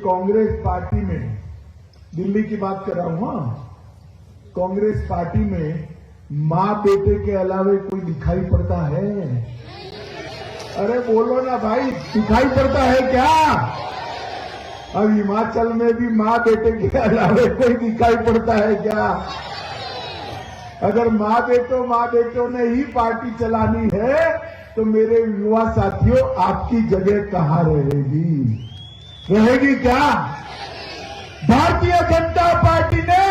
Congress party में, दिल्ली की बात कर रहा हूं, कांग्रेस पार्टी में मां बेटे के अलावे कोई दिखाई पड़ता है? अरे बोलो ना भाई, दिखाई पड़ता है क्या? अब हिमाचल में भी मां बेटे के अलावे कोई दिखाई पड़ता है क्या? अगर मां बेटों ने ही पार्टी चलानी है तो मेरे युवा साथियों, आपकी जगह कहां रहेगी क्या? भारतीय जनता पार्टी ने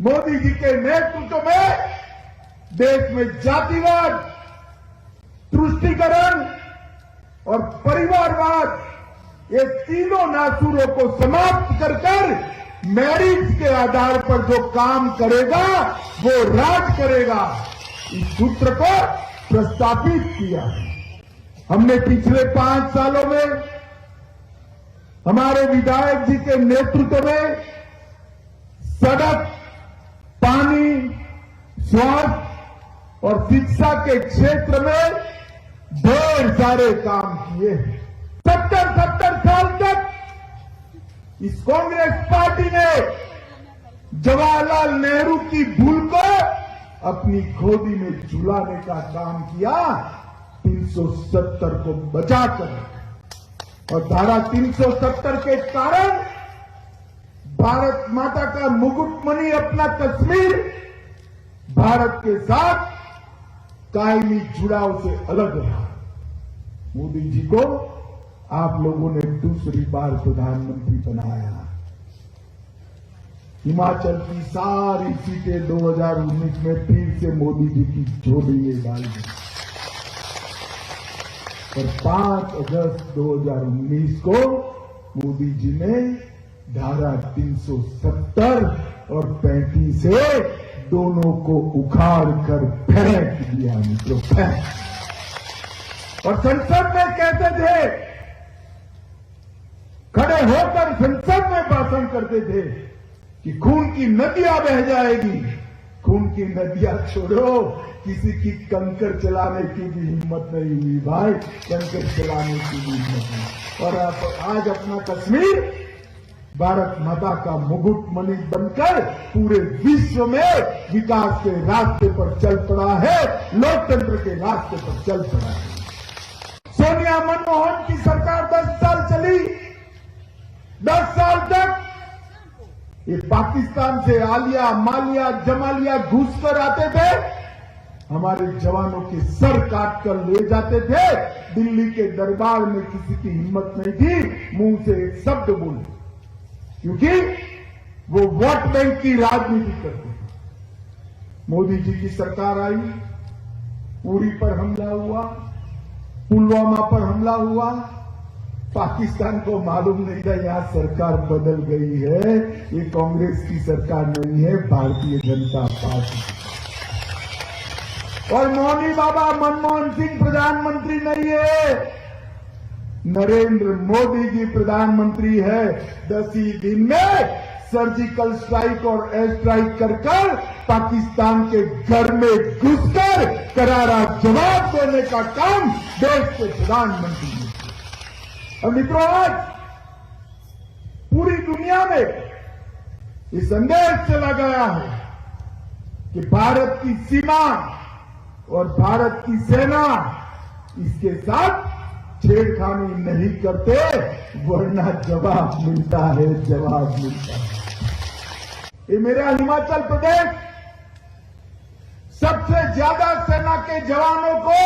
मोदी जी के नेतृत्व में देश में जातिवाद, तुष्टीकरण और परिवारवाद, ये तीनों नासूरों को समाप्त कर मेरिट के आधार पर जो काम करेगा वो राज करेगा, इस सूत्र को प्रस्तावित किया है। हमने पिछले 5 सालों में हमारे विधायक जी के नेतृत्व में सड़क, पानी, स्वास्थ्य और शिक्षा के क्षेत्र में ढेर सारे काम किए हैं। 70 साल तक इस कांग्रेस पार्टी ने जवाहरलाल नेहरू की भूल को अपनी गोदी में झुलाने का काम किया, 370 को बचाकर। और धारा 370 के कारण भारत माता का मुकुटमणि अपना कश्मीर भारत के साथ कायमी जुड़ाव से अलग रहा। मोदी जी को आप लोगों ने दूसरी बार प्रधानमंत्री बनाया। हिमाचल की सारी सीटें 2019 में फिर से मोदी जी की झोली में डाल दी। पर 5 अगस्त 2019 को मोदी जी ने धारा 370 और 35 से दोनों को उखाड़ कर फेंक दिया, मित्रों, फेंक। और संसद में कहते थे, खड़े होकर संसद में भाषण करते थे कि खून की नदियां बह जाएगी। खून की नदियां छोड़ो, किसी की कंकर चलाने की भी हिम्मत नहीं हुई भाई, कंकर चलाने की भी हिम्मत नहीं। और आज अपना कश्मीर भारत माता का मुकुटमणि बनकर पूरे विश्व में विकास के रास्ते पर चल पड़ा है, लोकतंत्र के रास्ते पर चल पड़ा है। सोनिया मनमोहन की सरकार 10 साल चली। 10 साल तक ये पाकिस्तान से आलिया, मालिया, जमालिया घुस कर आते थे, हमारे जवानों के सर काट कर ले जाते थे। दिल्ली के दरबार में किसी की हिम्मत नहीं थी मुंह से एक शब्द बोलने, क्योंकि वो वोट बैंक की राजनीति करते थे। मोदी जी की सरकार आई, उरी पर हमला हुआ, पुलवामा पर हमला हुआ, पाकिस्तान को मालूम नहीं था यहां सरकार बदल गई है, ये कांग्रेस की सरकार नहीं है, भारतीय जनता पार्टी। और मौनी बाबा मनमोहन सिंह प्रधानमंत्री नहीं है, नरेंद्र मोदी जी प्रधानमंत्री है। 10 ही दिन में सर्जिकल स्ट्राइक और एयर स्ट्राइक कर पाकिस्तान के घर में घुसकर करारा जवाब देने का काम देश के प्रधानमंत्री ने। और मित्रों, आज पूरी दुनिया में ये संदेश चला गया है कि भारत की सीमा और भारत की सेना इसके साथ छेड़खानी नहीं करते, वरना जवाब मिलता है, जवाब मिलता है। ये मेरा हिमाचल प्रदेश सबसे ज्यादा सेना के जवानों को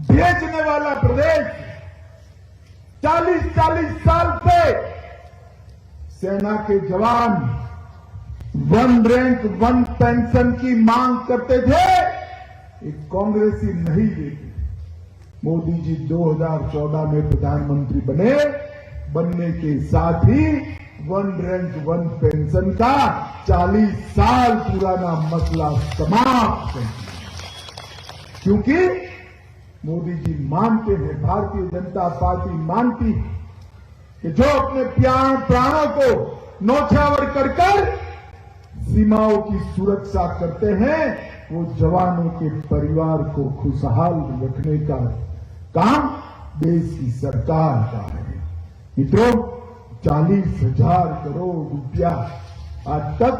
भेजने वाला प्रदेश। 40 साल से सेना के जवान 1 रैंक 1 पेंशन की मांग करते थे, एक कांग्रेसी नहीं देती। मोदी जी 2014 में प्रधानमंत्री बनने के साथ ही 1 रैंक 1 पेंशन का 40 साल पुराना मसला समाप्त है। क्योंकि मोदी जी मानते हैं, भारतीय जनता पार्टी मानती है कि जो अपने प्राणों को न्यौछावर कर सीमाओं की सुरक्षा करते हैं, वो जवानों के परिवार को खुशहाल रखने का काम देश की सरकार का है। मित्रों, 40,000 करोड़ रुपया आज तक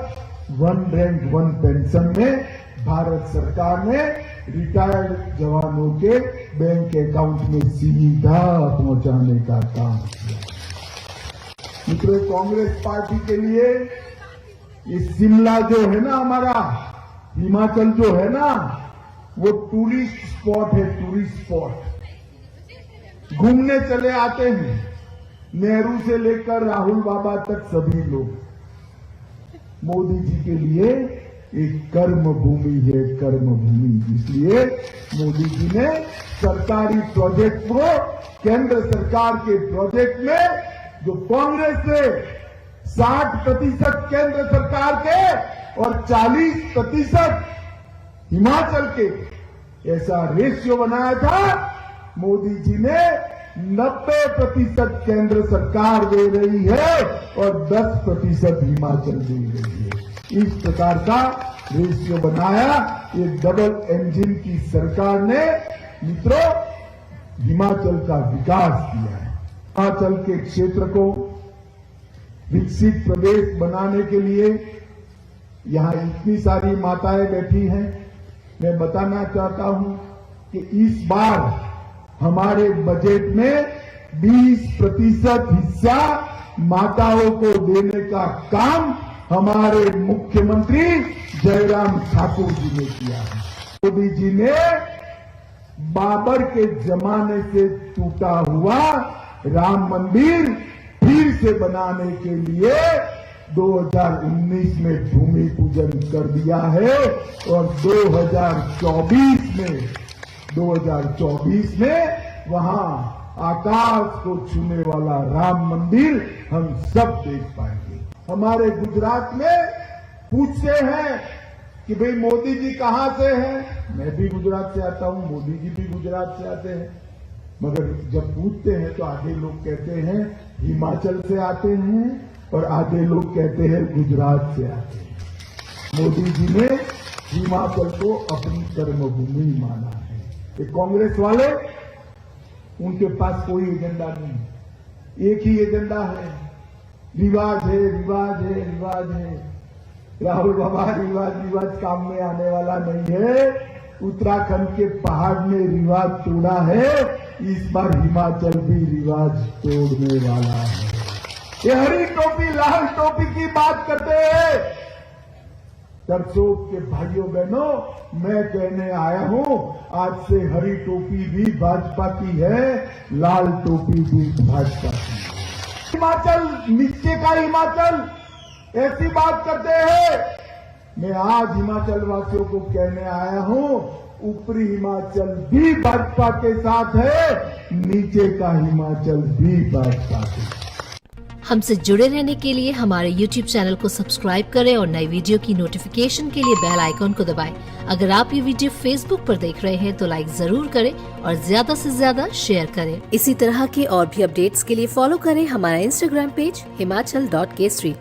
वन रैंक वन पेंशन में भारत सरकार ने रिटायर्ड जवानों के बैंक अकाउंट में सीधा पहुंचाने का काम किया। मित्रों, कांग्रेस पार्टी के लिए ये शिमला जो है ना, हमारा हिमाचल जो है ना, वो टूरिस्ट स्पॉट है, टूरिस्ट स्पॉट। घूमने चले आते हैं, नेहरू से लेकर राहुल बाबा तक सभी लोग। मोदी जी के लिए एक कर्म भूमि है, कर्म भूमि। इसलिए मोदी जी ने सरकारी प्रोजेक्ट को केंद्र सरकार के प्रोजेक्ट में, जो कांग्रेस ने 60% केंद्र सरकार के और 40% हिमाचल के ऐसा रेशियो बनाया था, मोदी जी ने 90% केंद्र सरकार दे रही है और 10% हिमाचल दे रही है। इस प्रकार का रेशियो बनाया ये डबल इंजन की सरकार ने। मित्रों, हिमाचल का विकास किया है। हिमाचल के क्षेत्र को विकसित प्रदेश बनाने के लिए यहां इतनी सारी माताएं बैठी हैं। मैं बताना चाहता हूं कि इस बार हमारे बजट में 20% हिस्सा माताओं को देने का काम हमारे मुख्यमंत्री जयराम ठाकुर जी ने किया है। मोदी जी ने बाबर के जमाने से टूटा हुआ राम मंदिर फिर से बनाने के लिए 2019 में भूमि पूजन कर दिया है और 2024 में वहां आकाश को छूने वाला राम मंदिर हम सब देख पाएंगे। हमारे गुजरात में पूछते हैं कि भाई मोदी जी कहां से हैं। मैं भी गुजरात से आता हूं, मोदी जी भी गुजरात से आते हैं, मगर जब पूछते हैं तो आधे लोग कहते हैं हिमाचल से आते हैं और आधे लोग कहते हैं गुजरात से आते हैं। मोदी जी ने हिमाचल को अपनी कर्मभूमि माना है। ये कांग्रेस वाले, उनके पास कोई एजेंडा नहीं, एक ही एजेंडा है, रिवाज है, रिवाज है, रिवाज है। राहुल बाबा, रिवाज काम में आने वाला नहीं है। उत्तराखंड के पहाड़ में रिवाज तोड़ा है, इस बार हिमाचल भी रिवाज तोड़ने वाला है। ये हरी टोपी लाल टोपी की बात करते हैं। करसोग के भाइयों बहनों, मैं कहने आया हूं, आज से हरी टोपी भी भाजपा की है, लाल टोपी भी भाजपा की है। हिमाचल नीचे का हिमाचल, ऐसी बात करते हैं। मैं आज हिमाचल वासियों को कहने आया हूं, ऊपरी हिमाचल भी भाजपा के साथ है, नीचे का हिमाचल भी भाजपा के साथ। हमसे जुड़े रहने के लिए हमारे YouTube चैनल को सब्सक्राइब करें और नई वीडियो की नोटिफिकेशन के लिए बेल आइकॉन को दबाएं। अगर आप ये वीडियो Facebook पर देख रहे हैं तो लाइक जरूर करें और ज्यादा से ज्यादा शेयर करें। इसी तरह के और भी अपडेट्स के लिए फॉलो करें हमारा Instagram पेज himachal.kesari।